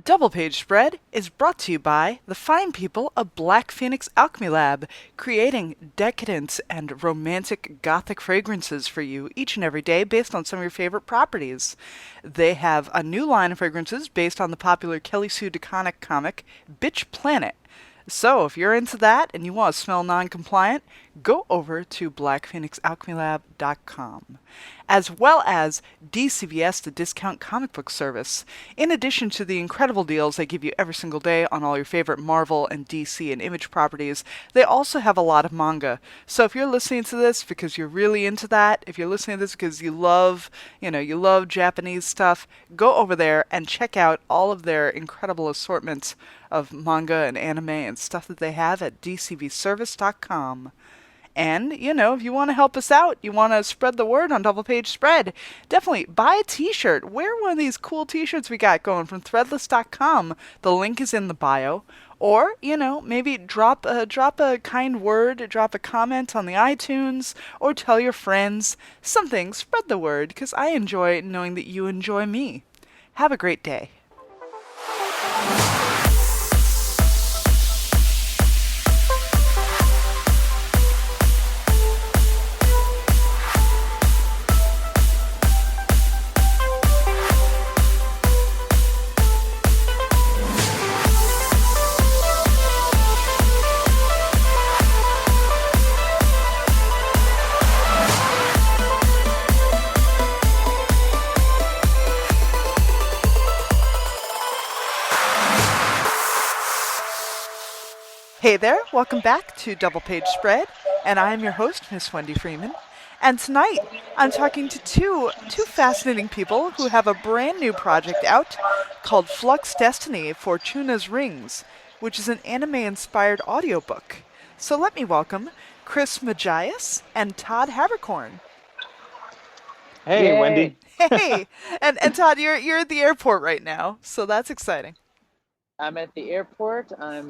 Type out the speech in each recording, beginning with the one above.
Double Page Spread is brought to you by the fine people of Black Phoenix Alchemy Lab, creating decadent and romantic gothic fragrances for you each and every day based on some of your favorite properties. They have a new line of fragrances based on the popular Kelly Sue DeConnick comic, Bitch Planet. So, if you're into that and you want to smell non-compliant, go over to blackphoenixalchemylab.com, as well as DCBS, the discount comic book service. In addition to the incredible deals they give you every single day on all your favorite Marvel and DC and Image properties, they also have a lot of manga. So if you're listening to this because you're really into that, if you're listening to this because you love Japanese stuff, go over there and check out all of their incredible assortments of manga and anime and stuff that they have at dcbservice.com. And, if you want to help us out, you want to spread the word on Double Page Spread, definitely buy a t-shirt. Wear one of these cool t-shirts we got going from threadless.com. The link is in the bio. Or, maybe drop a kind word, drop a comment on the iTunes, or tell your friends. Something, spread the word, because I enjoy knowing that you enjoy me. Have a great day. Hey there, welcome back to Double Page Spread, and I am your host, Miss Wendi Freeman. And tonight, I'm talking to two fascinating people who have a brand new project out called Flux Destiny, Fortuna's Rings, which is an anime-inspired audiobook. So let me welcome Chris Moujaes and Todd Haberkorn. Hey, Yay. Wendy. Hey, and Todd, you're at the airport right now, so that's exciting. I'm at the airport. I'm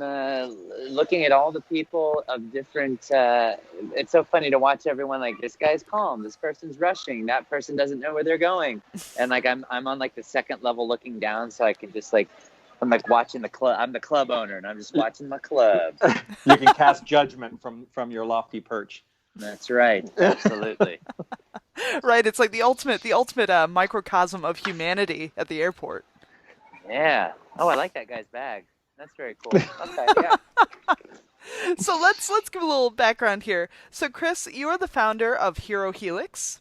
looking at all the people of different. It's so funny to watch everyone like this guy's calm, this person's rushing, that person doesn't know where they're going, and like I'm on like the second level looking down, so I can just like I'm like watching the club. I'm the club owner, and I'm just watching my club. You can cast judgment from your lofty perch. That's right, absolutely. Right, it's like the ultimate microcosm of humanity at the airport. Yeah. Oh, I like that guy's bag. That's very cool. Okay, yeah. So let's give a little background here. So Chris, you are the founder of Hero Helix,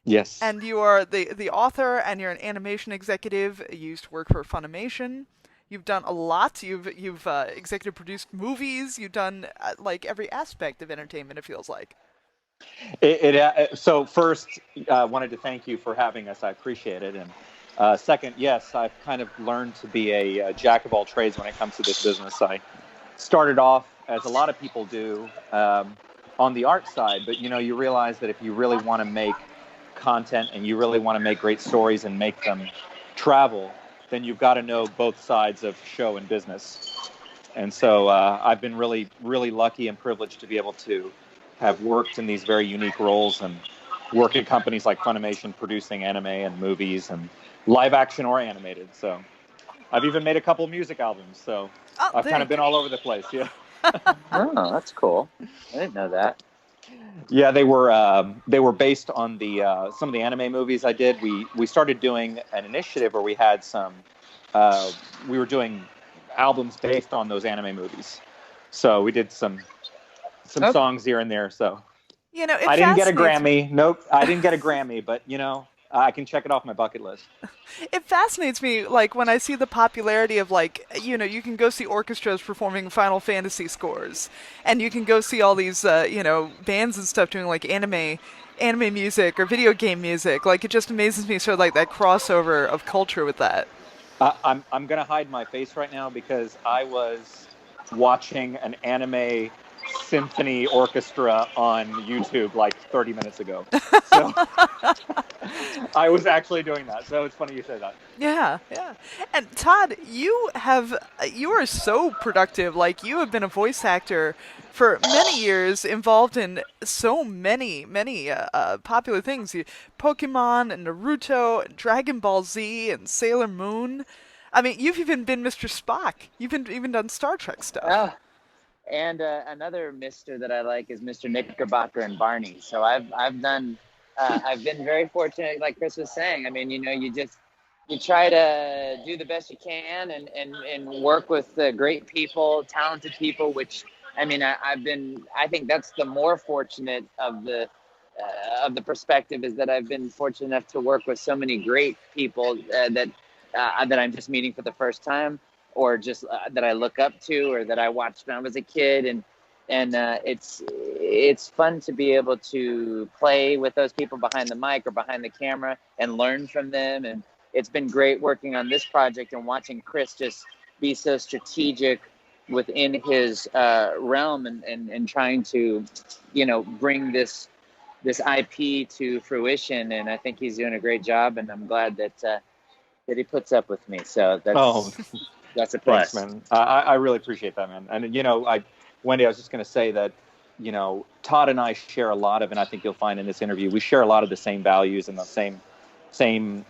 Yes. and you are the author, and you're an animation executive. You used to work for Funimation. You've done a lot. You've executive produced movies. You've done like every aspect of entertainment. It feels like. So first, wanted to thank you for having us. I appreciate it. And second, yes, I've kind of learned to be a jack of all trades when it comes to this business. I started off, as a lot of people do, on the art side, but you realize that if you really want to make content and you really want to make great stories and make them travel, then you've got to know both sides of show and business. And so I've been really, really lucky and privileged to be able to have worked in these very unique roles and work at companies like Funimation producing anime and movies and live action or animated. So I've even made a couple of music albums. So I've kind of been all over the place. Yeah. Oh, that's cool. I didn't know that. Yeah, they were based on the some of the anime movies I did. We started doing an initiative where we had some we were doing albums based on those anime movies. So we did some songs here and there. So I didn't get a Grammy. Nope, I didn't get a Grammy, but I can check it off my bucket list. It fascinates me, like, when I see the popularity of, like, you can go see orchestras performing Final Fantasy scores, and you can go see all these, bands and stuff doing, like, anime music or video game music. Like, it just amazes me, sort of like that crossover of culture with that. I'm going to hide my face right now because I was watching an anime symphony orchestra on YouTube like 30 minutes ago. So I was actually doing that. So it's funny you say that. Yeah. And Todd, you are so productive. Like, you have been a voice actor for many years, involved in so many popular things. Pokemon and Naruto, and Dragonball Z and Sailor Moon. I mean, you've even been Mr. Spock. You've been even done Star Trek stuff. Oh, and another Mister that I like is Mr. Knickerbocker and Barney. So I've done I've been very fortunate, like Chris was saying. I mean, you try to do the best you can and work with great people, talented people. Which I mean, I think that's the more fortunate of the perspective, is that I've been fortunate enough to work with so many great people that I'm just meeting for the first time, or just that I look up to, or that I watched when I was a kid, and it's fun to be able to play with those people behind the mic or behind the camera and learn from them. And it's been great working on this project and watching Chris just be so strategic within his realm and trying to, bring this IP to fruition. And I think he's doing a great job, and I'm glad that he puts up with me. So that's a plus. Thanks, man. I really appreciate that, man. And Wendi, I was just going to say that, Todd and I share a lot of, and I think you'll find in this interview, we share a lot of the same values and the same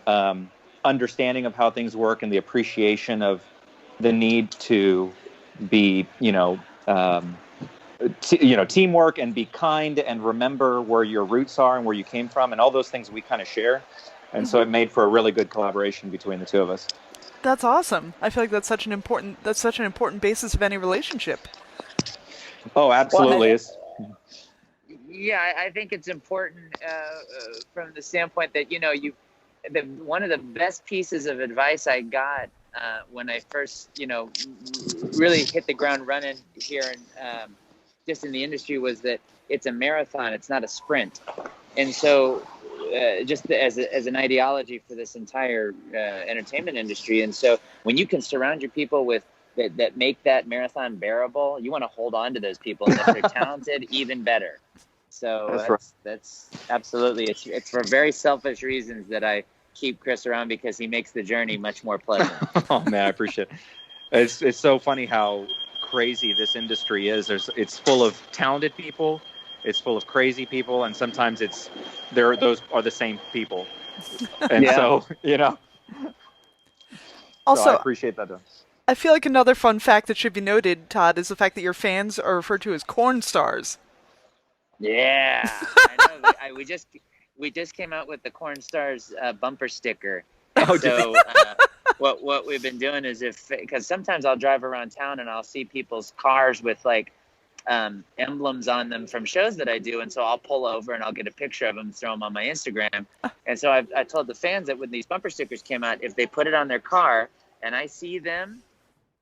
understanding of how things work, and the appreciation of the need to be, teamwork and be kind and remember where your roots are and where you came from, and all those things we kind of share. And so it made for a really good collaboration between the two of us. That's awesome. I feel like that's such an important basis of any relationship. Oh, absolutely. Yeah, I think it's important from the standpoint that one of the best pieces of advice I got when I first really hit the ground running here and just in the industry was that it's a marathon, it's not a sprint. And so just as an ideology for this entire entertainment industry. And so when you can surround your people with that make that marathon bearable, you want to hold on to those people. And if they're talented, even better. So that's absolutely, it's for very selfish reasons that I keep Chris around, because he makes the journey much more pleasant. Oh man, I appreciate it. It's so funny how crazy this industry is. It's full of talented people. It's full of crazy people, and sometimes those are the same people. And so, Also, so I appreciate that. I feel like another fun fact that should be noted, Todd, is the fact that your fans are referred to as corn stars. Yeah, I know. We just came out with the Corn Stars bumper sticker. And so what we've been doing is, because sometimes I'll drive around town and I'll see people's cars with like emblems on them from shows that I do, and so I'll pull over and I'll get a picture of them, throw them on my Instagram. And so I told the fans that when these bumper stickers came out, if they put it on their car and I see them,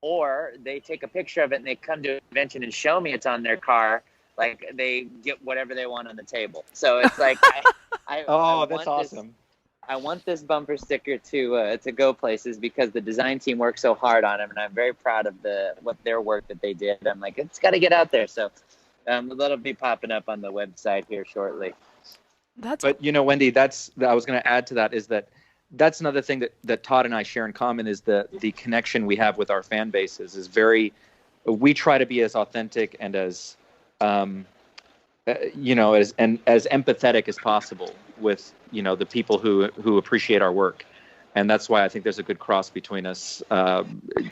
or they take a picture of it and they come to a convention and show me it's on their car, like they get whatever they want on the table. So it's like that's awesome. I want this bumper sticker to go places, because the design team worked so hard on them, and I'm very proud of their work that they did. I'm like, it's got to get out there. So that'll be popping up on the website here shortly. But Wendi, I was going to add to that, is that's another thing that Todd and I share in common, is the connection we have with our fan bases is we try to be as authentic and as as empathetic as possible with the people who appreciate our work. And that's why I think there's a good cross between us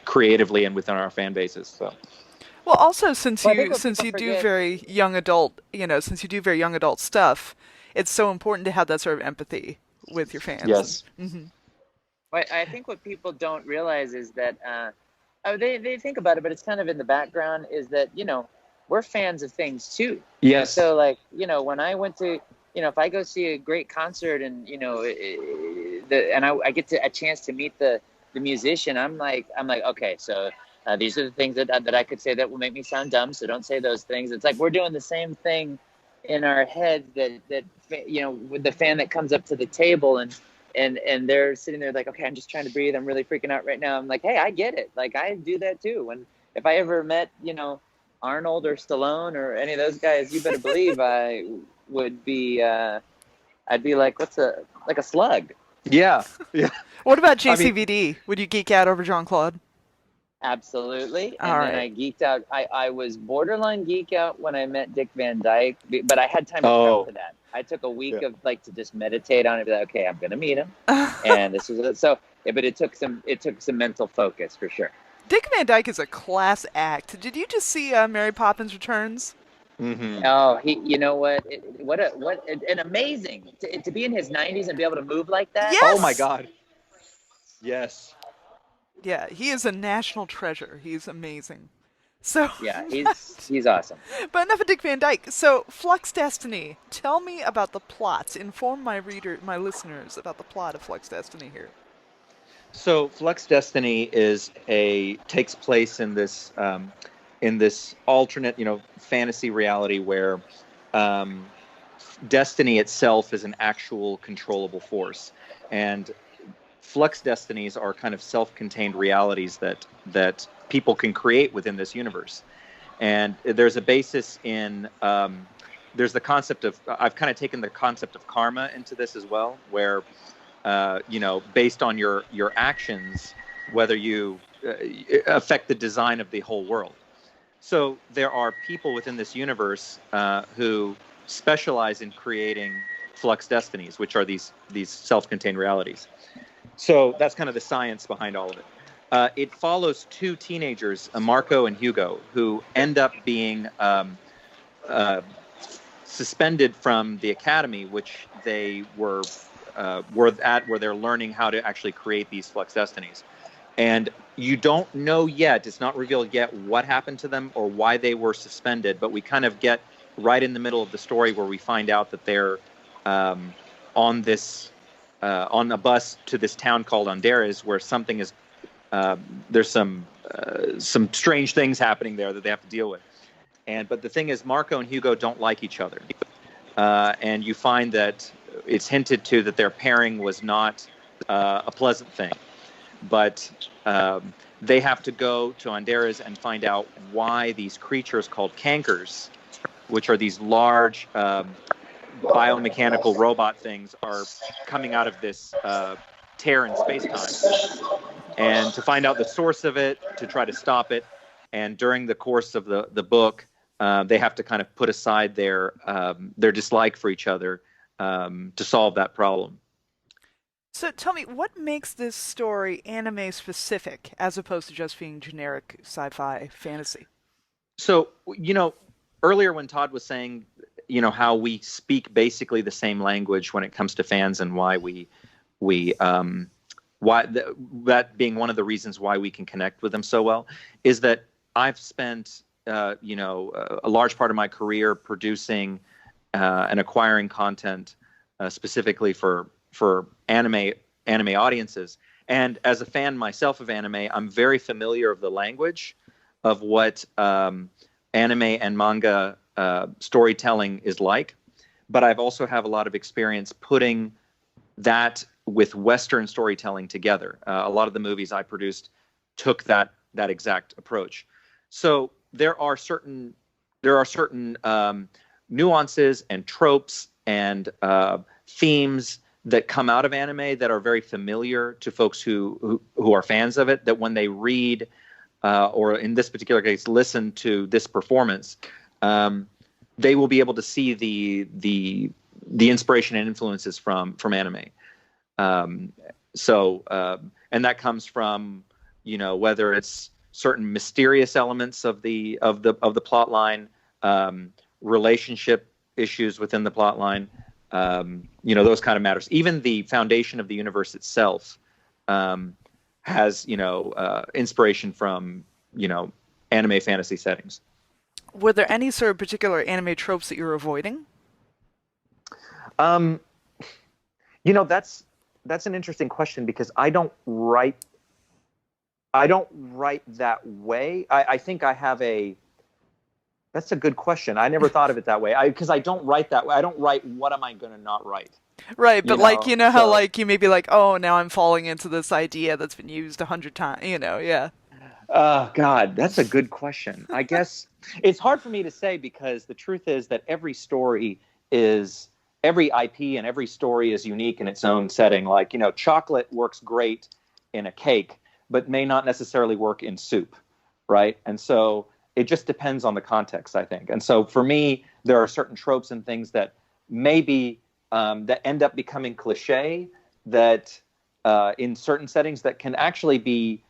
creatively and within our fan bases. So. Well, also since you do very young adult stuff, it's so important to have that sort of empathy with your fans. Yes. Mm-hmm. I think what people don't realize is that they think about it, but it's kind of in the background, is that we're fans of things too. Yes. So like when I went to if I go see a great concert and I get a chance to meet the musician, I'm like okay, so these are the things that I could say that will make me sound dumb, so don't say those things. It's like we're doing the same thing in our heads that with the fan that comes up to the table and they're sitting there like, okay, I'm just trying to breathe, I'm really freaking out right now. I'm like, hey, I get it. Like I do that too. And if I ever met Arnold or Stallone or any of those guys, you better believe I would be I'd be like, what's a slug? Yeah. What about JCVD? Would you geek out over Jean-Claude? Absolutely. All And then right. I geeked out. I was borderline geek out when I met Dick Van Dyke, but I had time to prep Oh, for that. I took a week yeah. of like to just meditate on it, be like, okay, I'm gonna meet him, and this is it. So, but it took some mental focus for sure. Dick Van Dyke is a class act. Did you just see Mary Poppins Returns? Hmm. Oh, you know what? An amazing to be in his 90s and be able to move like that. Oh my Yes! God. Yes. Yeah, he is a national treasure. He's amazing. So, Yeah, he's awesome. but enough of Dick Van Dyke. So, Flux Destiny. Tell me about the plot. Inform my listeners about the plot of Flux Destiny here. So Flux Destiny takes place in this alternate, fantasy reality where um, destiny itself is an actual controllable force, and Flux Destinies are kind of self-contained realities that people can create within this universe. And there's a basis in there's the concept of I've kind of taken the concept of karma into this as well, where based on your actions, whether you affect the design of the whole world. So there are people within this universe who specialize in creating flux destinies, which are these self-contained realities. So that's kind of the science behind all of it. It follows two teenagers, Marco and Hugo, who end up being suspended from the academy, which they were at, where they're learning how to actually create these flux destinies. And you don't know yet, it's not revealed yet what happened to them or why they were suspended, but we kind of get right in the middle of the story where we find out that they're on a bus to this town called Anderes, where something is there's some strange things happening there that they have to deal with. But the thing is, Marco and Hugo don't like each other, and you find that it's hinted to that their pairing was not a pleasant thing. But they have to go to Anderes and find out why these creatures called cankers, which are these large biomechanical robot things, are coming out of this tear in space-time. And to find out the source of it, to try to stop it. And during the course of the book, they have to kind of put aside their dislike for each other to solve that problem. So tell me, what makes this story anime specific as opposed to just being generic sci-fi fantasy? So, earlier when Todd was saying, how we speak basically the same language when it comes to fans, and why that being one of the reasons why we can connect with them so well, is that I've spent a large part of my career producing and acquiring content specifically for anime audiences. And as a fan myself of anime, I'm very familiar of the language of what anime and manga storytelling is like. But I've also have a lot of experience putting that with Western storytelling together. A lot of the movies I produced took that exact approach. So there are certain nuances and tropes and themes that come out of anime that are very familiar to folks who are fans of it, that when they read or in this particular case listen to this performance, they will be able to see the inspiration and influences from anime. And that comes from whether it's certain mysterious elements of the plot line, relationship issues within the plot line, those kind of matters. Even the foundation of the universe itself has inspiration from anime fantasy settings. Were there any sort of particular anime tropes that you're avoiding? That's an interesting question, because I don't write that way. I think I have that's a good question. I never thought of it that way. Because I don't write that way. I don't write what am I going to not write. Right, but how you may be like, oh, now I'm falling into this idea that's been used 100 times, yeah. Oh, God, that's a good question. I guess it's hard for me to say, because the truth is that every IP and every story is unique in its own setting. Like, chocolate works great in a cake, but may not necessarily work in soup, right? And so it just depends on the context, I think. And so for me, there are certain tropes and things that maybe that end up becoming cliche that in certain settings that can actually be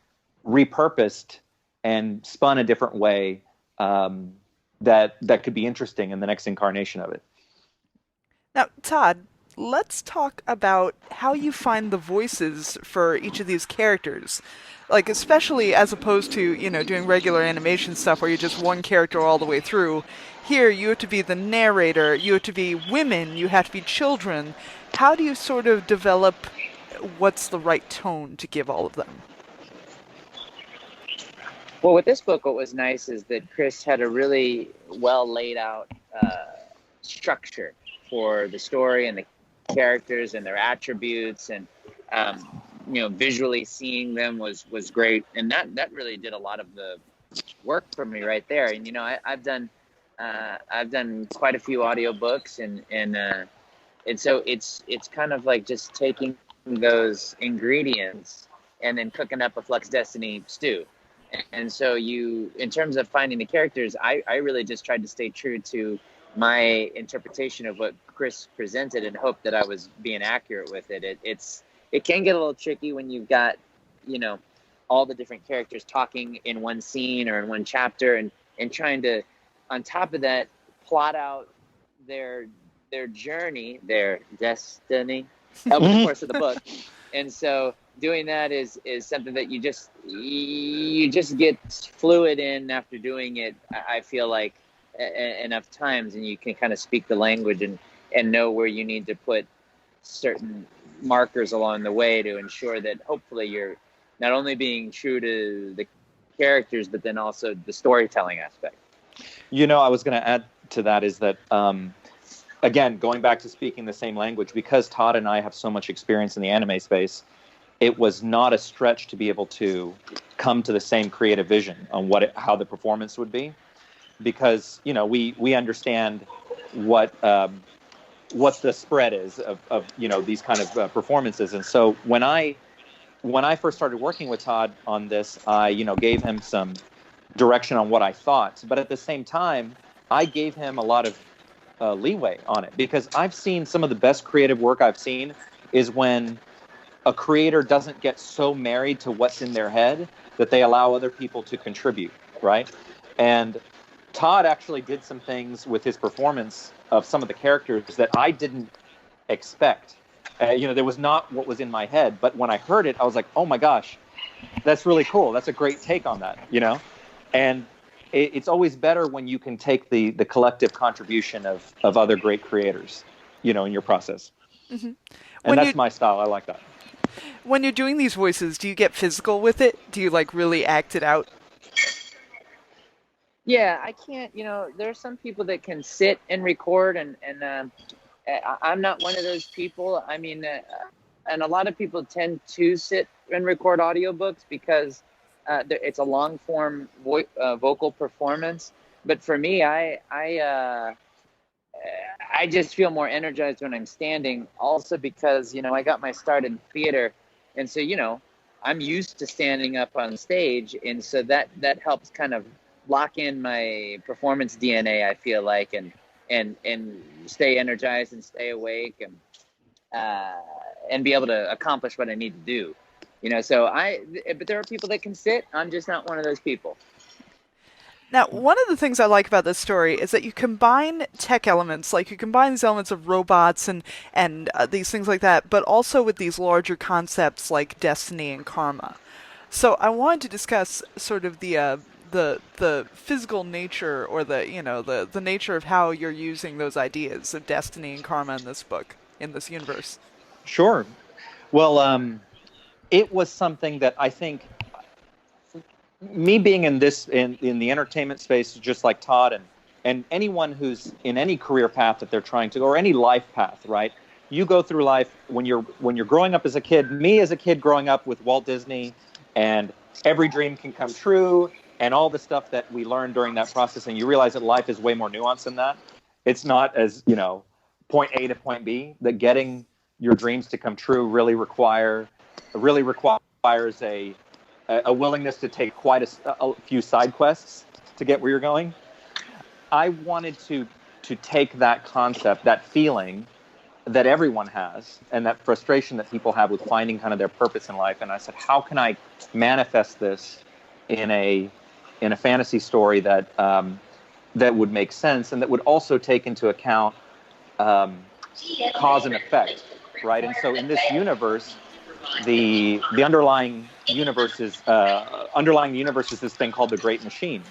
repurposed and spun a different way, that could be interesting in the next incarnation of it. Now, Todd, let's talk about how you find the voices for each of these characters. Like, especially as opposed to, doing regular animation stuff where you're just one character all the way through. Here, you have to be the narrator, you have to be women, you have to be children. How do you sort of develop what's the right tone to give all of them? Well, with this book, what was nice is that Chris had a really well laid out structure for the story and the characters and their attributes, and visually seeing them was great, and that really did a lot of the work for me right there. And I've done quite a few audiobooks, and so it's kind of like just taking those ingredients and then cooking up a Flux Destiny stew. And so in terms of finding the characters, I really just tried to stay true to my interpretation of what Chris presented and hope that I was being accurate with it. It can get a little tricky when you've got, all the different characters talking in one scene or in one chapter, and trying to, on top of that, plot out their journey, their destiny over the course of the book. And so doing that is something that you just get fluid in after doing it. I feel like enough times, and you can kind of speak the language and know where you need to put certain markers along the way to ensure that hopefully you're not only being true to the characters, but then also the storytelling aspect. I was going to add to that is that, again, going back to speaking the same language, because Todd and I have so much experience in the anime space, it was not a stretch to be able to come to the same creative vision on how the performance would be, because we understand what the spread is of these kind of performances. And so when I first started working with Todd on this, I gave him some direction on what I thought, but at the same time I gave him a lot of leeway on it, because I've seen some of the best creative work I've seen is when a creator doesn't get so married to what's in their head that they allow other people to contribute, right? And Todd actually did some things with his performance of some of the characters that I didn't expect. There was not what was in my head, but when I heard it, I was like, oh my gosh, that's really cool. That's a great take on that, And it's always better when you can take the collective contribution of other great creators, in your process. Mm-hmm. And that's my style. I like that. When you're doing these voices, do you get physical with it? Do you really act it out? Yeah, I can't, there's some people that can sit and record, and I'm not one of those people. I mean, and a lot of people tend to sit and record audiobooks because it's a long form vocal performance. But for me, I just feel more energized when I'm standing, also because, I got my start in theater. And so, I'm used to standing up on stage. And so that helps kind of lock in my performance DNA, I feel like, and stay energized and stay awake and be able to accomplish what I need to do. But there are people that can sit. I'm just not one of those people. Now, one of the things I like about this story is that you combine tech elements, like you combine these elements of robots and these things like that, but also with these larger concepts like destiny and karma. So I wanted to discuss sort of the physical nature, or the nature of how you're using those ideas of destiny and karma in this book, in this universe. Sure. Well, it was something that I think, me being in the entertainment space, just like Todd and anyone who's in any career path that they're trying to, or any life path, right? You go through life when you're growing up as a kid. Me as a kid growing up with Walt Disney, and every dream can come true, and all the stuff that we learned during that process, and you realize that life is way more nuanced than that. It's not as point A to point B. That getting your dreams to come true really requires a a willingness to take quite a few side quests to get where you're going. I wanted to take that concept, that feeling that everyone has, and that frustration that people have with finding kind of their purpose in life. And I said, how can I manifest this in a fantasy story that that would make sense, and that would also take into account cause and effect, right? And so in this universe, the underlying universe is this thing called the Great Machine,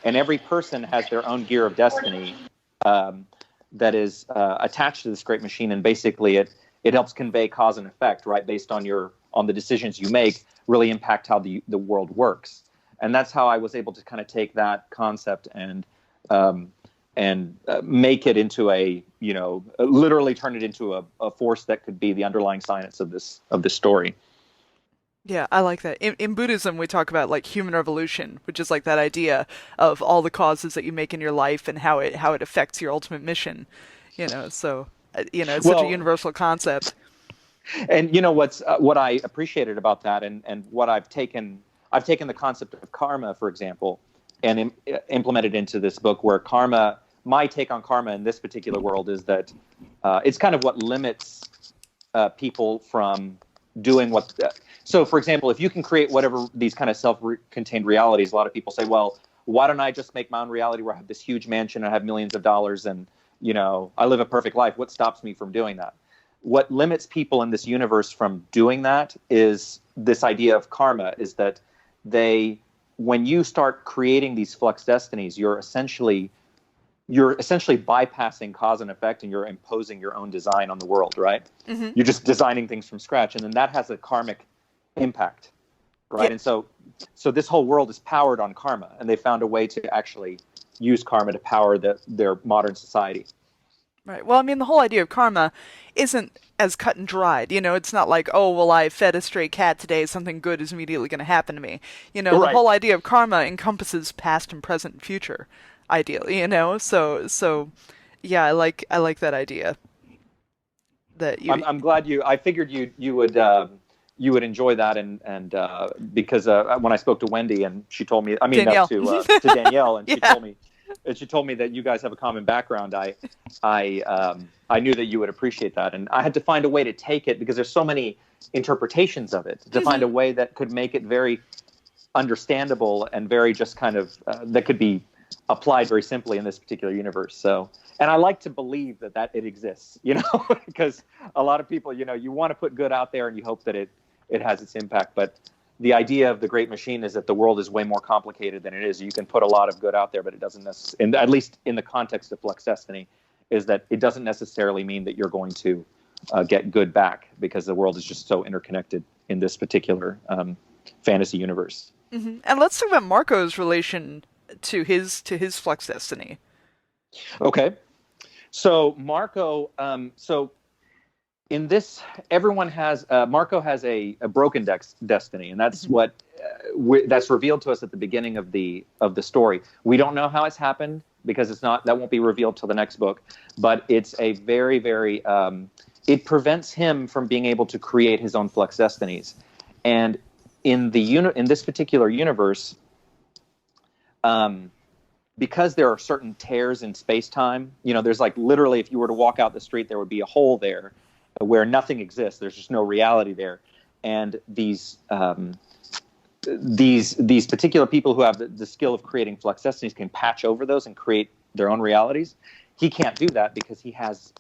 and every person has their own gear of destiny that is attached to this Great Machine, and basically it helps convey cause and effect, right? Based on the decisions you make, really impact how the world works. And that's how I was able to kind of take that concept and make it into literally turn it into a force that could be the underlying science of this story. Yeah, I like that. In Buddhism, we talk about like human evolution, which is like that idea of all the causes that you make in your life and how it affects your ultimate mission. So it's such a universal concept. And what I appreciated about that, and what I've taken the concept of karma, for example, and implemented into this book, where my take on karma in this particular world is that it's kind of what limits people from doing what. So, for example, if you can create whatever these kind of self-contained realities, a lot of people say, well, why don't I just make my own reality where I have this huge mansion, I have millions of dollars, and I live a perfect life? What stops me from doing that? What limits people in this universe from doing that is this idea of karma, is that when you start creating these flux destinies, you're essentially bypassing cause and effect, and you're imposing your own design on the world, right? Mm-hmm. You're just designing things from scratch, and then that has a karmic impact, right? Yeah. And so this whole world is powered on karma, and they found a way to actually use karma to power their modern society. Right. Well, I mean, the whole idea of karma isn't as cut and dried. It's not like, oh, well, I fed a stray cat today, something good is immediately going to happen to me. Right. The whole idea of karma encompasses past and present and future, ideally. So yeah, I like that idea. I'm glad I figured you would enjoy that, and because when I spoke to Wendi, and she told me, Danielle. To Danielle, and yeah. she told me that you guys have a common background. I knew that you would appreciate that, and I had to find a way to take it, because there's so many interpretations of it, to find a way that could make it very understandable and very just kind of that could be applied very simply in this particular universe. So, and I like to believe that it exists, because a lot of people, you want to put good out there and you hope that it has its impact. But the idea of the Great Machine is that the world is way more complicated than it is. You can put a lot of good out there, but it doesn't necessarily, at least in the context of Flux Destiny, is that it doesn't necessarily mean that you're going to get good back, because the world is just so interconnected in this particular fantasy universe. Mm-hmm. And let's talk about Marco's relation to his Flux Destiny. Okay. So Marco, in this, everyone has Marco has a broken destiny, and that's what that's revealed to us at the beginning of the story. We don't know how it's happened, because that won't be revealed till the next book. But it's a very, very it prevents him from being able to create his own flux destinies, and in this particular universe, because there are certain tears in space-time, there's like literally, if you were to walk out the street, there would be a hole there where nothing exists. There's just no reality there. And these particular people who have the skill of creating flux destinies can patch over those and create their own realities. He can't do that because he has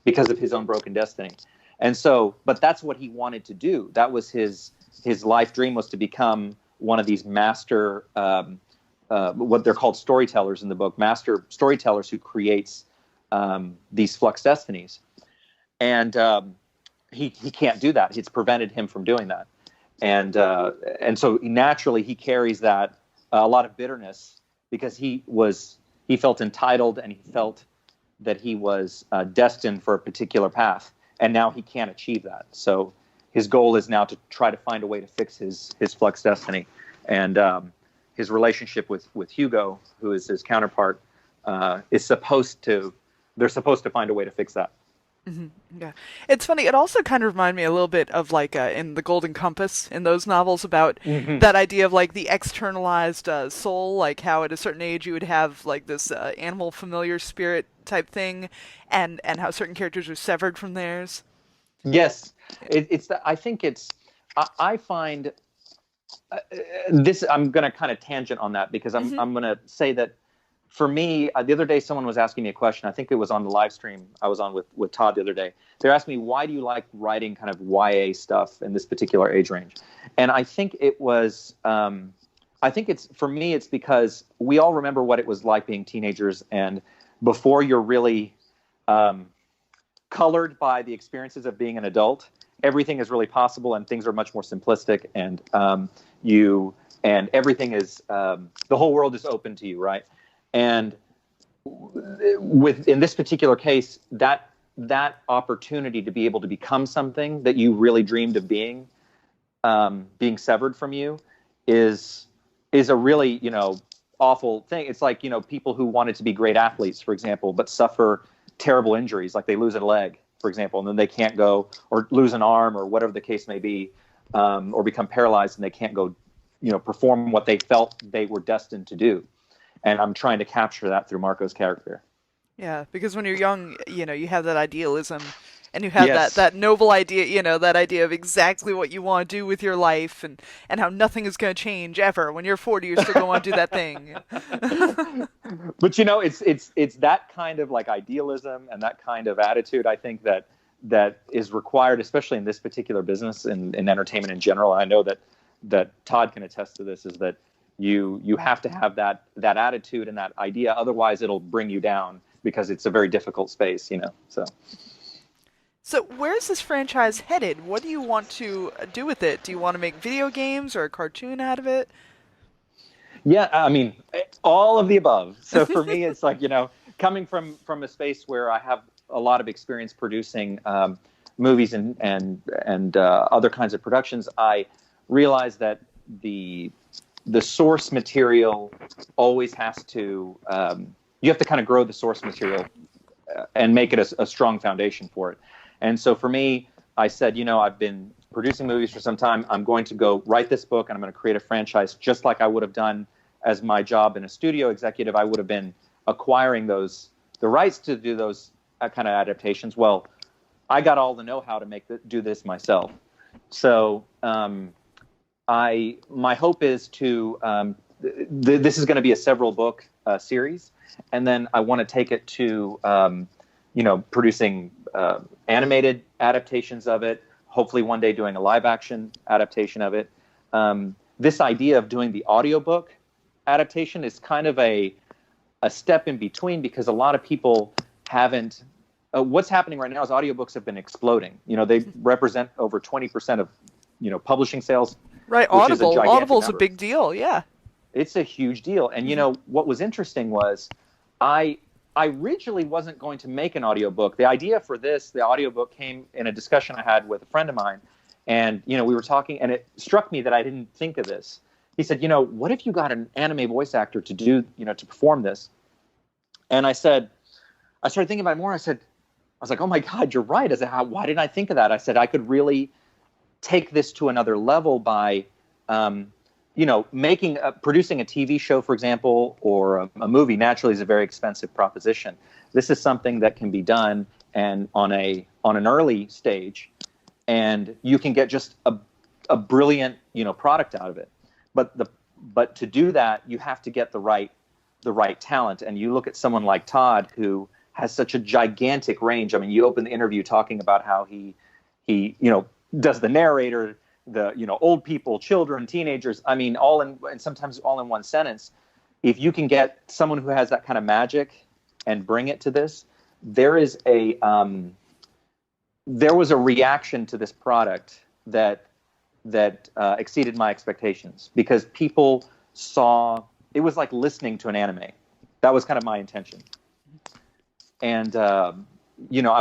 because of his own broken destiny. And so, but that's what he wanted to do. That was his life dream, was to become one of these master what they're called storytellers in the book, master storytellers who creates these flux destinies. And he can't do that. It's prevented him from doing that. And so naturally he carries that a lot of bitterness, because he felt entitled, and he felt that he was destined for a particular path, and now he can't achieve that. So his goal is now to try to find a way to fix his flux destiny. And his relationship with Hugo, who is his counterpart, they're supposed to find a way to fix that. Yeah, it's funny. It also kind of reminded me a little bit of like in the Golden Compass in those novels about Hmm. that idea of like the externalized soul, like how at a certain age you would have like this animal familiar spirit type thing, and how certain characters are severed from theirs. Yes, it's the, I think it's I find this. I'm going to kind of tangent on that because Hmm. I'm going to say that for me, the other day someone was asking me a question. I think it was on the live stream I was on with Todd the other day. They're asking me, why do you like writing kind of YA stuff in this particular age range? And I think it was I think it's for me it's because we all remember what it was like being teenagers, and before you're really um, colored by the experiences of being an adult, everything is really possible, and things are much more simplistic, and you and everything is the whole world is open to you, right? And with in this particular case, that opportunity to be able to become something that you really dreamed of being severed from you, is a really awful thing. It's like people who wanted to be great athletes, for example, but suffer terrible injuries, like they lose a leg, for example, and then they can't go, or lose an arm, or whatever the case may be, or become paralyzed and they can't go, perform what they felt they were destined to do. And I'm trying to capture that through Marco's character. Yeah, because when you're young, you have that idealism and you have that Yes. that noble idea, that idea of exactly what you want to do with your life and how nothing is going to change ever. When you're 40, you're still going to want to do that thing. But it's that kind of like idealism and that kind of attitude, I think, that is required, especially in this particular business, in entertainment in general. I know that Todd can attest to this, is that you have to have that attitude and that idea, otherwise it'll bring you down, because it's a very difficult space, so. So, where's this franchise headed? What do you want to do with it? Do you want to make video games or a cartoon out of it? Yeah, I mean, all of the above. So for me, it's like, coming from a space where I have a lot of experience producing movies and other kinds of productions, I realize that the source material always has to you have to kind of grow the source material and make it a strong foundation for it. And so for me, I said, I've been producing movies for some time. I'm going to go write this book, and I'm going to create a franchise, just like I would have done as my job in a studio executive. I would have been acquiring the rights to do those kind of adaptations. Well, I got all the know-how to do this myself. So my hope is to this is going to be a several book series, and then I want to take it to producing animated adaptations of it. Hopefully, one day doing a live action adaptation of it. This idea of doing the audiobook adaptation is kind of a step in between, because a lot of people haven't. What's happening right now is audiobooks have been exploding. They represent over 20% of publishing sales, Right, which is a Audible. gigantic Audible's a number. big deal, yeah. It's a huge deal. And what was interesting was I originally wasn't going to make an audiobook. The idea for the audiobook came in a discussion I had with a friend of mine. And, we were talking, and it struck me that I didn't think of this. He said, what if you got an anime voice actor to do, to perform this? And I started thinking about it more. I was like, oh my God, you're right. I said, why didn't I think of that? I said, I could really take this to another level by, producing a TV show, for example, or a movie. Naturally is a very expensive proposition. This is something that can be done and on an early stage, and you can get just a brilliant, product out of it. But to do that, you have to get the right talent. And you look at someone like Todd, who has such a gigantic range. I mean, you open the interview talking about how he does the narrator, the old people, children, teenagers. I mean, and sometimes all in one sentence. If you can get someone who has that kind of magic and bring it to this, there was a reaction to this product that exceeded my expectations, because people saw it was like listening to an anime. That was kind of my intention, and I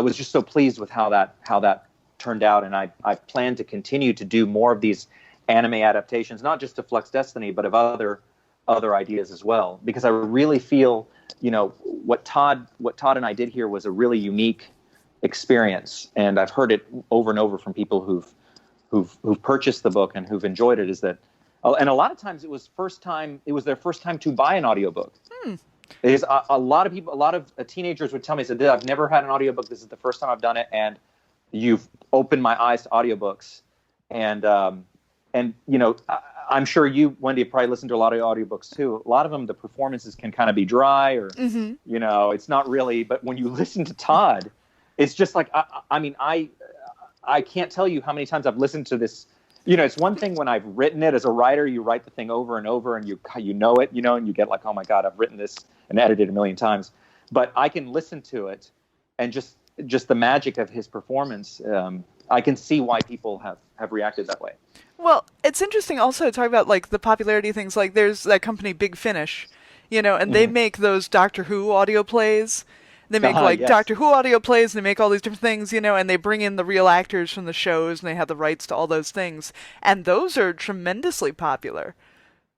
was just so pleased with how that turned out, and I plan to continue to do more of these anime adaptations, not just to Flux Destiny, but of other ideas as well, because I really feel what Todd and I did here was a really unique experience, and I've heard it over and over from people who've purchased the book and who've enjoyed it, is that, and a lot of times it was their first time to buy an audiobook. There's a lot of people, a lot of teenagers would tell me, said, I've never had an audiobook. This is the first time I've done it, and you've opened my eyes to audiobooks. And you know, I'm sure you, Wendi, have probably listened to a lot of audiobooks too. A lot of them, the performances can kind of be dry, or you know, it's not really. But when you listen to Todd, it's just like, I mean, I can't tell you how many times I've listened to this. You know, it's one thing when I've written it as a writer, you write the thing over and over, and you know it, you know, and you get like, oh my God, I've written this and edited a million times. But I can listen to it, and just the magic of his performance, I can see why people have reacted that way. Well, it's interesting also to talk about like the popularity things. Like there's that company Big Finish, you know, and they make those Doctor Who audio plays. They make Yes. Doctor Who audio plays, and they make all these different things, you know, and they bring in the real actors from the shows, and they have the rights to all those things. And those are tremendously popular.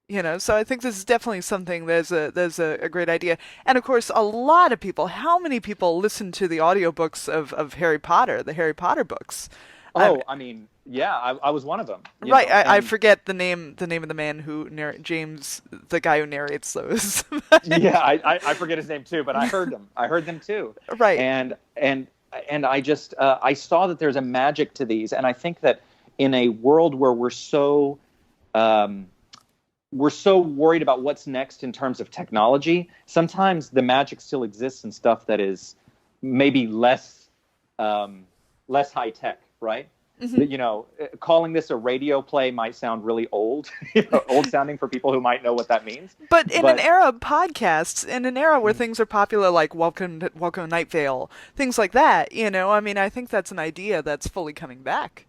You know, so I think this is definitely something there's a great idea. And of course, a lot of people, how many people listen to the audiobooks of Harry Potter, the Harry Potter books? Oh, I mean, yeah, I was one of them. Right, I forget the name of the man who James, the guy who narrates those. Yeah, I forget his name too, but I heard them. I heard them too. Right. And I just I saw that there's a magic to these, and I think that in a world where we're so worried about what's next in terms of technology, sometimes the magic still exists in stuff that is maybe less high tech, right? You know, calling this a radio play might sound really old, old sounding for people who might know what that means. But in an era of podcasts, in an era where things are popular, like Welcome to Night Vale, things like that, you know, I mean, I think that's an idea that's fully coming back.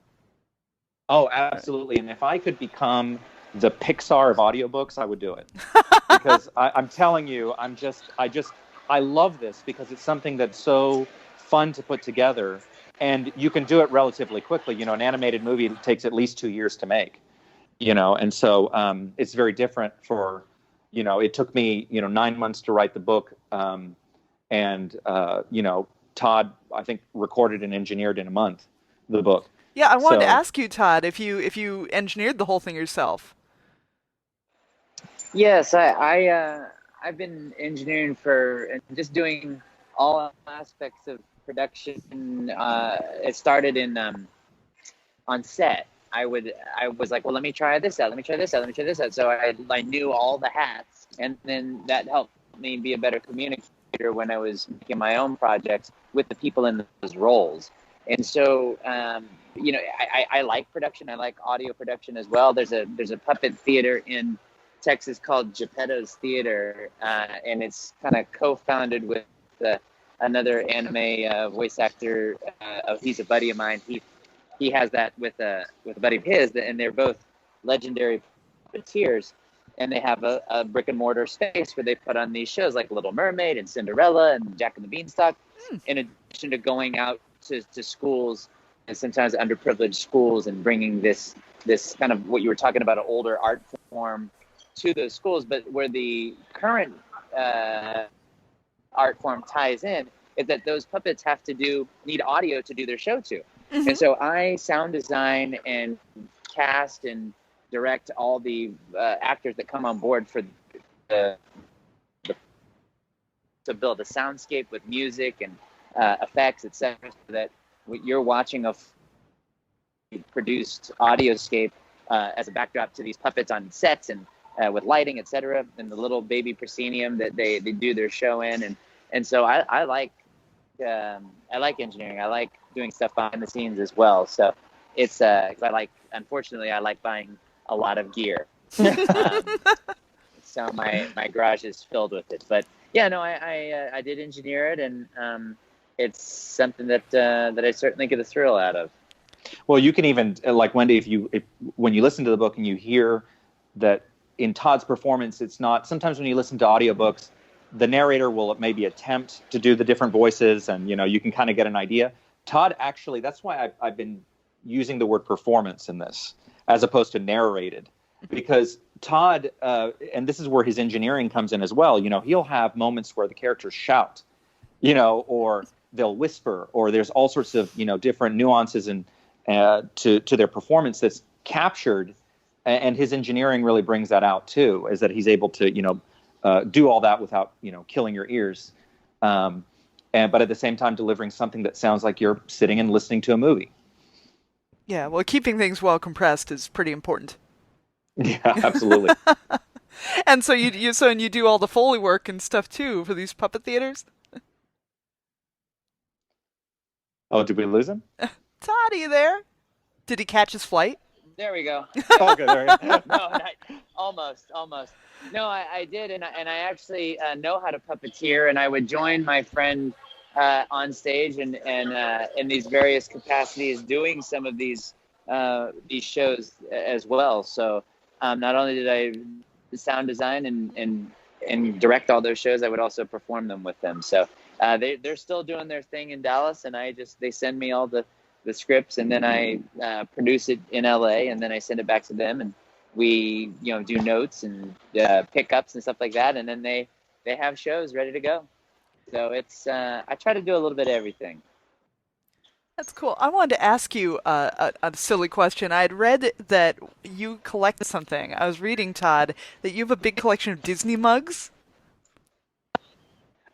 Oh, absolutely. And if I could become the Pixar of audiobooks, I would do it. Because I'm telling you, I love this because it's something that's so fun to put together. And you can do it relatively quickly. You know, an animated movie takes at least 2 years to make, you know, and so it's very different for, you know, it took me, 9 months to write the book. You know, Todd, I think, recorded and engineered in a month, the book. Yeah, I wanted to ask you, Todd, if you engineered the whole thing yourself. Yes, I've been engineering and just doing all aspects of production. It started in on set. I was like, well, let me try this out. So I knew all the hats, and then that helped me be a better communicator when I was making my own projects with the people in those roles. And so, you know, I like production. I like audio production as well. There's a puppet theater in Texas called Geppetto's Theater, and it's kind of co-founded with another anime voice actor. He's a buddy of mine. He has that with a buddy of his, and they're both legendary puppeteers. And they have a brick and mortar space where they put on these shows like Little Mermaid and Cinderella and Jack and the Beanstalk. In addition to going out to schools and sometimes underprivileged schools and bringing this kind of what you were talking about, an older art form to those schools, but where the current art form ties in is that those puppets need audio to do their show too. And so I sound design and cast and direct all the actors that come on board for to build a soundscape with music and effects, etc., so that you're watching a produced audioscape as a backdrop to these puppets on sets and with lighting, etc., and the little baby proscenium that they do their show in, and so I like engineering. I like doing stuff behind the scenes as well. So it's unfortunately I like buying a lot of gear. So my garage is filled with it. But yeah, no, I did engineer it, and it's something that I certainly get a thrill out of. Well, you can even, like Wendi, when you listen to the book and you hear that in Todd's performance, it's not, sometimes when you listen to audiobooks, the narrator will maybe attempt to do the different voices, and you can kind of get an idea. Todd actually, that's why I've been using the word performance in this as opposed to narrated, because Todd, and this is where his engineering comes in as well, he'll have moments where the characters shout, or they'll whisper, or there's all sorts of, different nuances and to their performance that's captured. And his engineering really brings that out too, is that he's able to, do all that without, killing your ears. But at the same time, delivering something that sounds like you're sitting and listening to a movie. Yeah, well, keeping things well compressed is pretty important. Yeah, absolutely. And so you do all the Foley work and stuff too for these puppet theaters? Oh, did we lose him? Todd, are you there? Did he catch his flight? There we go. Okay, there we go. No, almost. No, I did, and I actually know how to puppeteer, and I would join my friend on stage and in these various capacities doing some of these shows as well. So not only did I sound design and direct all those shows, I would also perform them with them. So they're still doing their thing in Dallas, and they send me all the scripts, and then I produce it in LA, and then I send it back to them, and we do notes and pickups and stuff like that, and then they have shows ready to go. So it's I try to do a little bit of everything. That's cool. I wanted to ask you a silly question. I had read that you collect something. I was reading, Todd, that you have a big collection of Disney mugs.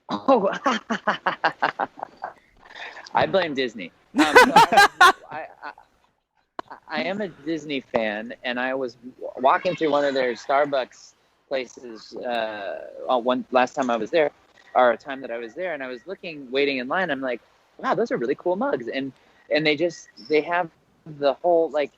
Oh, I blame Disney. I am a Disney fan, and I was walking through one of their Starbucks places last time I was there, or a time that I was there, and I was waiting in line. I'm like, wow, those are really cool mugs, and they have the whole, like,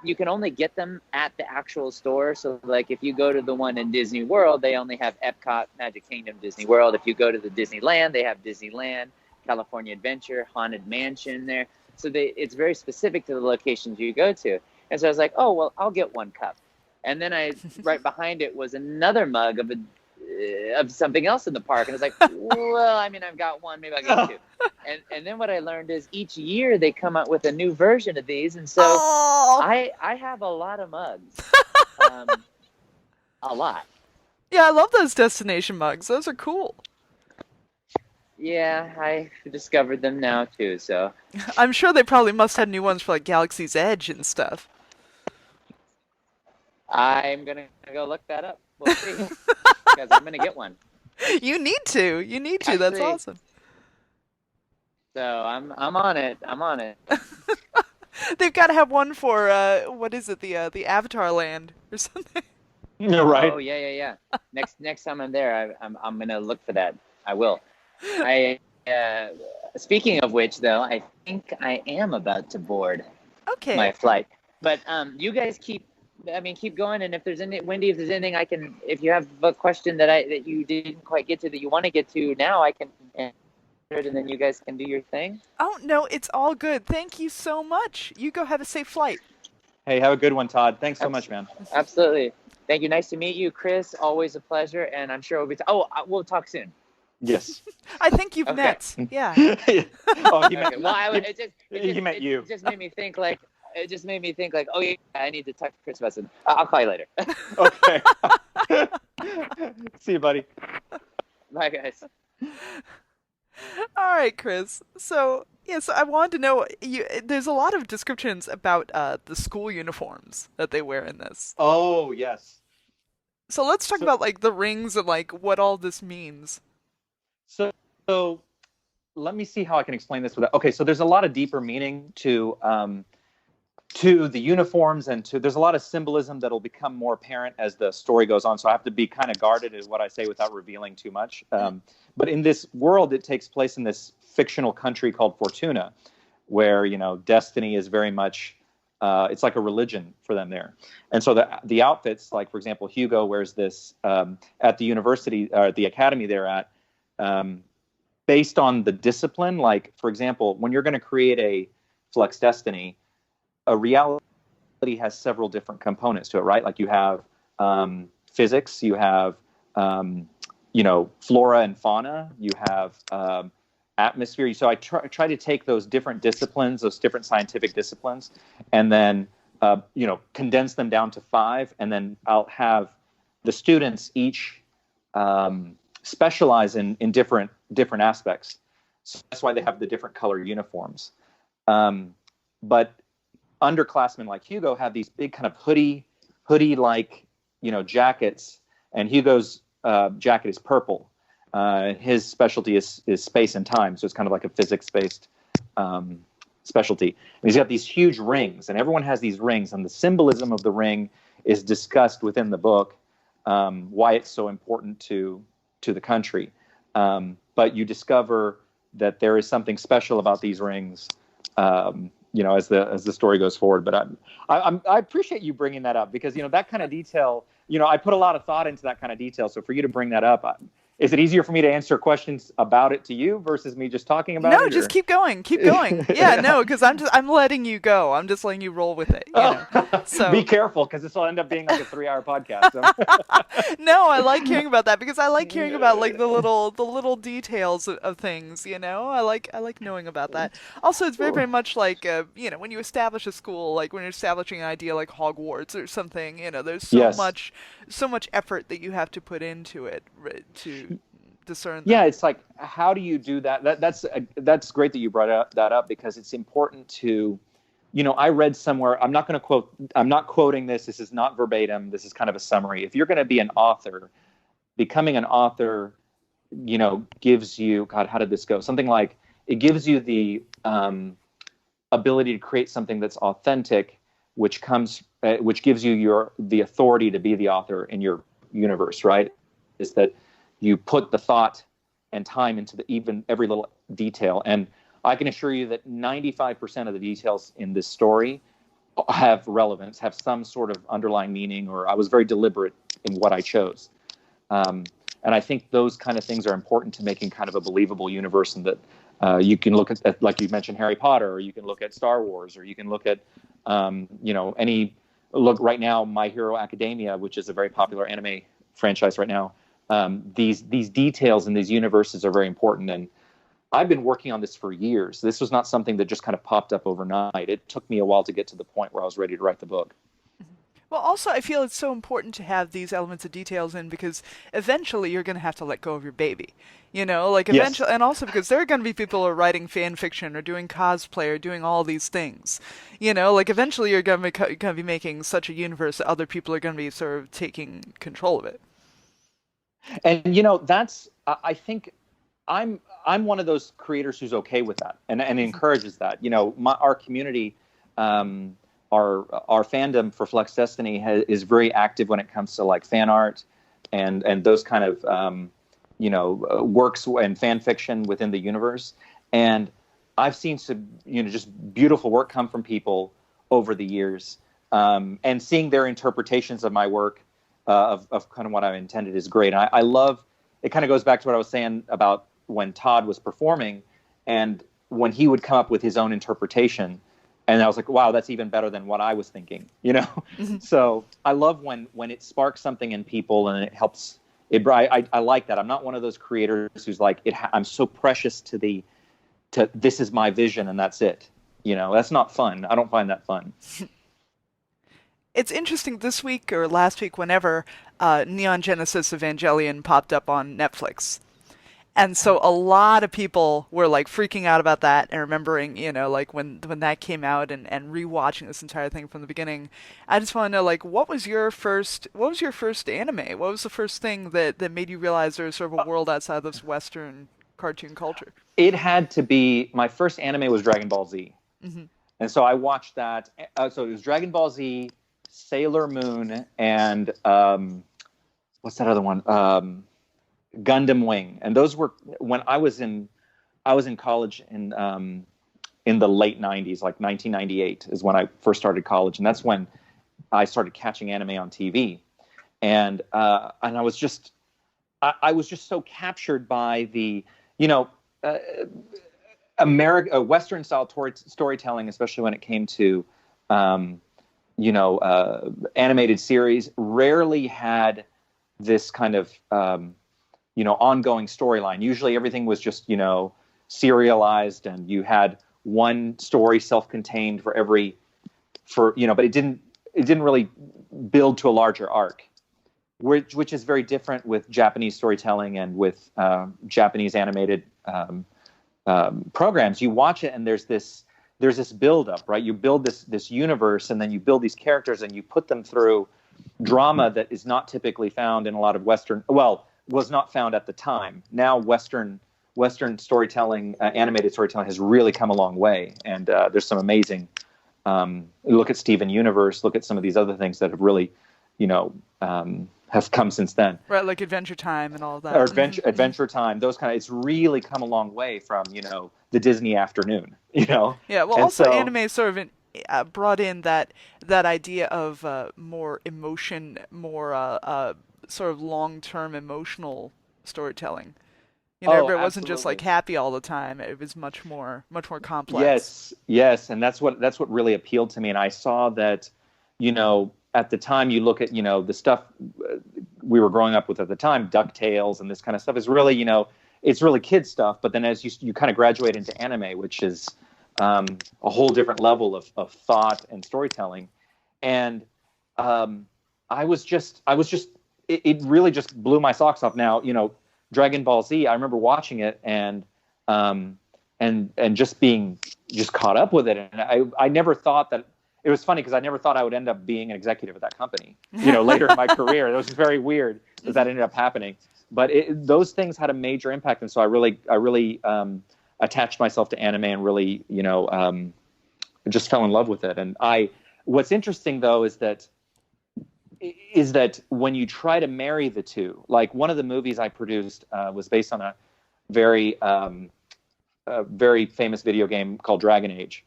you can only get them at the actual store. So like if you go to the one in Disney World, they only have Epcot, Magic Kingdom, Disney World. If you go to the Disneyland, they have Disneyland, California Adventure, Haunted Mansion there. So it's very specific to the locations you go to. And so I was like, oh, well, I'll get one cup. And then right behind it was another mug of something else in the park. And I was like, well, I mean, I've got one, maybe I'll get two. And then what I learned is each year they come out with a new version of these. And so I have a lot of mugs. A lot. Yeah, I love those destination mugs. Those are cool. Yeah, I discovered them now too, so. I'm sure they probably must have new ones for like Galaxy's Edge and stuff. I'm gonna go look that up. We'll see. Because I'm gonna get one. You need to. Actually, that's awesome. So I'm on it. They've got to have one for what is it? The Avatar Land or something. Yeah, right. Oh yeah. Next time I'm there, I'm gonna look for that. I will. Speaking of which, though, I think I am about to board my flight. But you guys keep going. And if there's Wendi, if there's anything I can, if you have a question that you didn't quite get to that you want to get to now, I can answer it, and then you guys can do your thing. Oh no, it's all good. Thank you so much. You go have a safe flight. Hey, have a good one, Todd. Thanks so much, man. Absolutely. Thank you. Nice to meet you, Chris. Always a pleasure, and I'm sure we'll talk soon. Yes. I think you've met. Yeah. Oh, he meant, well, he meant you. It just made me think like, oh yeah, I need to talk to Chris about something. I'll call you later. Okay. See you, buddy. Bye, guys. All right, Chris. So, yes, I wanted to know, there's a lot of descriptions about the school uniforms that they wear in this. Oh, yes. So let's talk about like the rings and like what all this means. So let me see how I can explain this without. Okay, so there's a lot of deeper meaning to the uniforms, and there's a lot of symbolism that'll become more apparent as the story goes on. So I have to be kind of guarded in what I say without revealing too much. But in this world, it takes place in this fictional country called Fortuna, where destiny is very much it's like a religion for them there. And so the outfits, like for example, Hugo wears this at the university or the academy they're at. Based on the discipline, like, for example, when you're going to create a Flux Destiny, a reality has several different components to it, right? Like you have physics, you have, flora and fauna, you have atmosphere. So I try to take those different disciplines, those different scientific disciplines, and then, condense them down to 5, and then I'll have the students each specialize in different aspects. So that's why they have the different color uniforms. But underclassmen like Hugo have these big kind of hoodie-like, jackets, and Hugo's jacket is purple. His specialty is space and time, so it's kind of like a physics-based specialty. And he's got these huge rings, and everyone has these rings, and the symbolism of the ring is discussed within the book, why it's so important to the country. But you discover that there is something special about these rings, as the story goes forward. But I appreciate you bringing that up, because that kind of detail, I put a lot of thought into that kind of detail. So for you to bring that up, is it easier for me to answer questions about it to you versus me just talking about it? No, just keep going. Yeah, no, because I'm letting you go. I'm just letting you roll with it. So be careful, because this will end up being like a 3-hour podcast. No, I like hearing about that, because I like hearing about like the little details of things. I like knowing about that. Also, it's very, very much like when you establish a school, like when you're establishing an idea like Hogwarts or something. There's so much effort that you have to put into it to discern them. Yeah, it's like, how do you do that? That's great that you brought that up, because it's important to, I read somewhere, I'm not quoting this. This is not verbatim. This is kind of a summary. If you're going to be an author, becoming an author, gives you, God, how did this go? Something like, it gives you the ability to create something that's authentic, which gives you the authority to be the author in your universe, right? Is that you put the thought and time into even every little detail. And I can assure you that 95% of the details in this story have relevance, have some sort of underlying meaning, or I was very deliberate in what I chose. And I think those kind of things are important to making kind of a believable universe, and that you can look at, like you mentioned, Harry Potter, or you can look at Star Wars, or you can look at, look right now, My Hero Academia, which is a very popular anime franchise right now. These details in these universes are very important, and I've been working on this for years. This was not something that just kind of popped up overnight. It took me a while to get to the point where I was ready to write the book. Well, also, I feel it's so important to have these elements of details in, because eventually you're going to have to let go of your baby. Eventually, yes. And also because there are going to be people who are writing fan fiction or doing cosplay or doing all these things. Eventually you're going to be making such a universe that other people are going to be sort of taking control of it. And I think I'm one of those creators who's okay with that and encourages that. Our community, our fandom for Flux Destiny is very active when it comes to like fan art and those kind of works and fan fiction within the universe. And I've seen some just beautiful work come from people over the years, and seeing their interpretations of my work. Of kind of what I intended is great. And I love, it kind of goes back to what I was saying about when Todd was performing, and when he would come up with his own interpretation, and I was like, wow, that's even better than what I was thinking, Mm-hmm. So I love when it sparks something in people and it helps. I like that. I'm not one of those creators who's like, I'm so precious to this is my vision and that's it. That's not fun. I don't find that fun. It's interesting, this week or last week, whenever Neon Genesis Evangelion popped up on Netflix. And so a lot of people were like freaking out about that and remembering, like when that came out and rewatching this entire thing from the beginning. I just want to know, like, what was your first anime? What was the first thing that made you realize there was sort of a world outside of this Western cartoon culture? It had to be, my first anime was Dragonball Z. Mm-hmm. And so I watched that. So it was Dragonball Z, Sailor Moon, and what's that other one? Gundam Wing. And those were when I was in college in the late 90s, like 1998 is when I first started college, and that's when I started catching anime on TV. And I was just so captured by the Western style storytelling, especially when it came to animated series, rarely had this kind of ongoing storyline. Usually everything was just serialized, and you had one story self-contained but it didn't really build to a larger arc, which is very different with Japanese storytelling and with Japanese animated programs, you watch it and there's this build up, right? You build this universe, and then you build these characters, and you put them through drama that is not typically found in a lot of Western. Well, was not found at the time. Now Western storytelling, animated storytelling, has really come a long way, and there's some amazing. Look at Steven Universe. Look at some of these other things that have really, have come since then. Right, like Adventure Time and all of that. Or Adventure Time. Those kind of. It's really come a long way from the Disney afternoon. Yeah. Well, and also so, anime sort of brought in that idea of more emotion, more sort of long-term emotional storytelling. It wasn't just like happy all the time. It was much more complex. Yes, and that's what really appealed to me. And I saw that, at the time, you look at the stuff we were growing up with at the time, DuckTales and this kind of stuff is really it's really kid stuff. But then as you kind of graduate into anime, which is a whole different level of thought and storytelling, and I was just it really just blew my socks off. Now Dragonball Z, I remember watching it and just being caught up with it. And I never thought that. It was funny because I never thought I would end up being an executive at that company. Later in my career, it was very weird that ended up happening. But those things had a major impact, and so I really attached myself to anime and really just fell in love with it. And what's interesting though is that when you try to marry the two, like one of the movies I produced was based on a very famous video game called Dragon Age,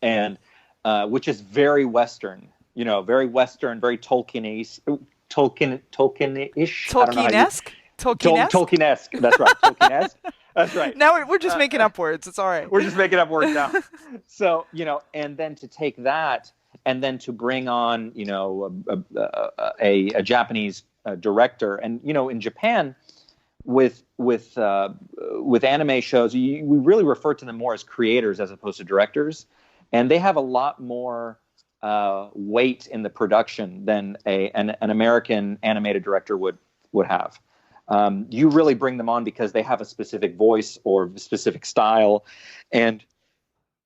and which is very Western, very Western, very Tolkien-ish. Tolkien-esque? Tolkien-esque? Tolkien-esque. That's right. Tolkien-esque. That's right. Now we're just making up words. It's all right. We're just making up words now. So, and then to take that and then to bring on, a Japanese director, and in Japan, with anime shows, we really refer to them more as creators as opposed to directors, and they have a lot more weight in the production than an American animated director would have. You really bring them on because they have a specific voice or specific style, and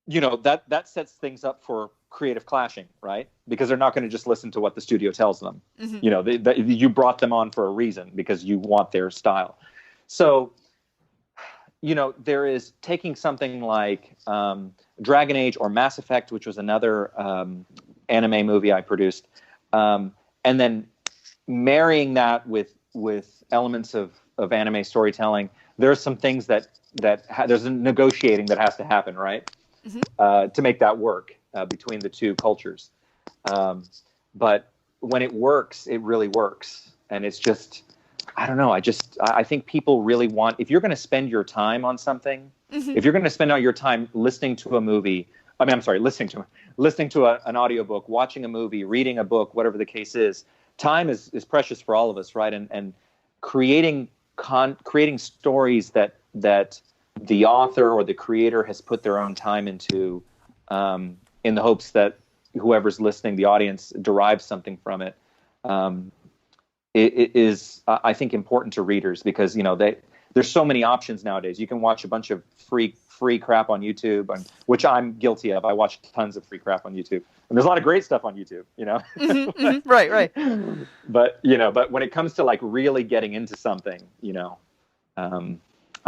that sets things up for creative clashing, right? Because they're not going to just listen to what the studio tells them. You brought them on for a reason because you want their style. So, there is taking something like Dragon Age or Mass Effect, which was another anime movie I produced, and then marrying that with elements of anime storytelling. There are some things that there's a negotiating that has to happen, right? To make that work between the two cultures. But when it works, it really works. And it's just, I don't know. I think people really want, if you're going to spend your time on something, if you're going to spend all your time listening to a movie, listening to an audiobook, watching a movie, reading a book, whatever the case is, time is precious for all of us, right? And creating stories that the author or the creator has put their own time into, in the hopes that whoever's listening, the audience, derives something from it. It is, I think, important to readers because there's so many options nowadays. You can watch a bunch of free crap on YouTube, which I'm guilty of. I watch tons of free crap on YouTube, and there's a lot of great stuff on YouTube. Right. But when it comes to like really getting into something, I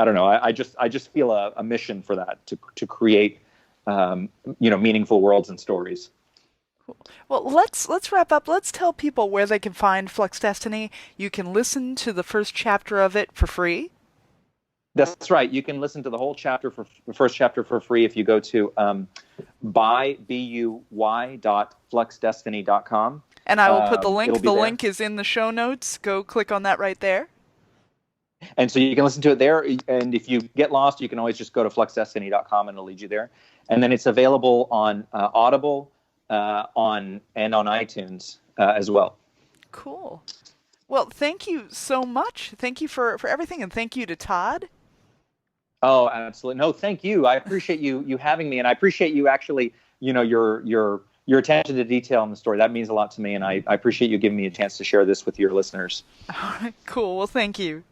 don't know. I just feel a mission for that to create, meaningful worlds and stories. Cool. Well, let's wrap up. Let's tell people where they can find Flux Destiny. You can listen to the first chapter of it for free. That's right. You can listen to the whole chapter the first chapter for free if you go to buy.fluxdestiny.com. And I will put the link. The there. Link is in the show notes. Go click on that right there. And so you can listen to it there. And if you get lost, you can always just go to fluxdestiny.com and it'll lead you there. And then it's available on Audible, on iTunes as well. Cool. Well, thank you so much. Thank you for everything, and thank you to Todd. Oh, absolutely. No, thank you. I appreciate you having me, and I appreciate you actually, your attention to detail in the story. That means a lot to me, and I appreciate you giving me a chance to share this with your listeners. All right, cool. Well, thank you.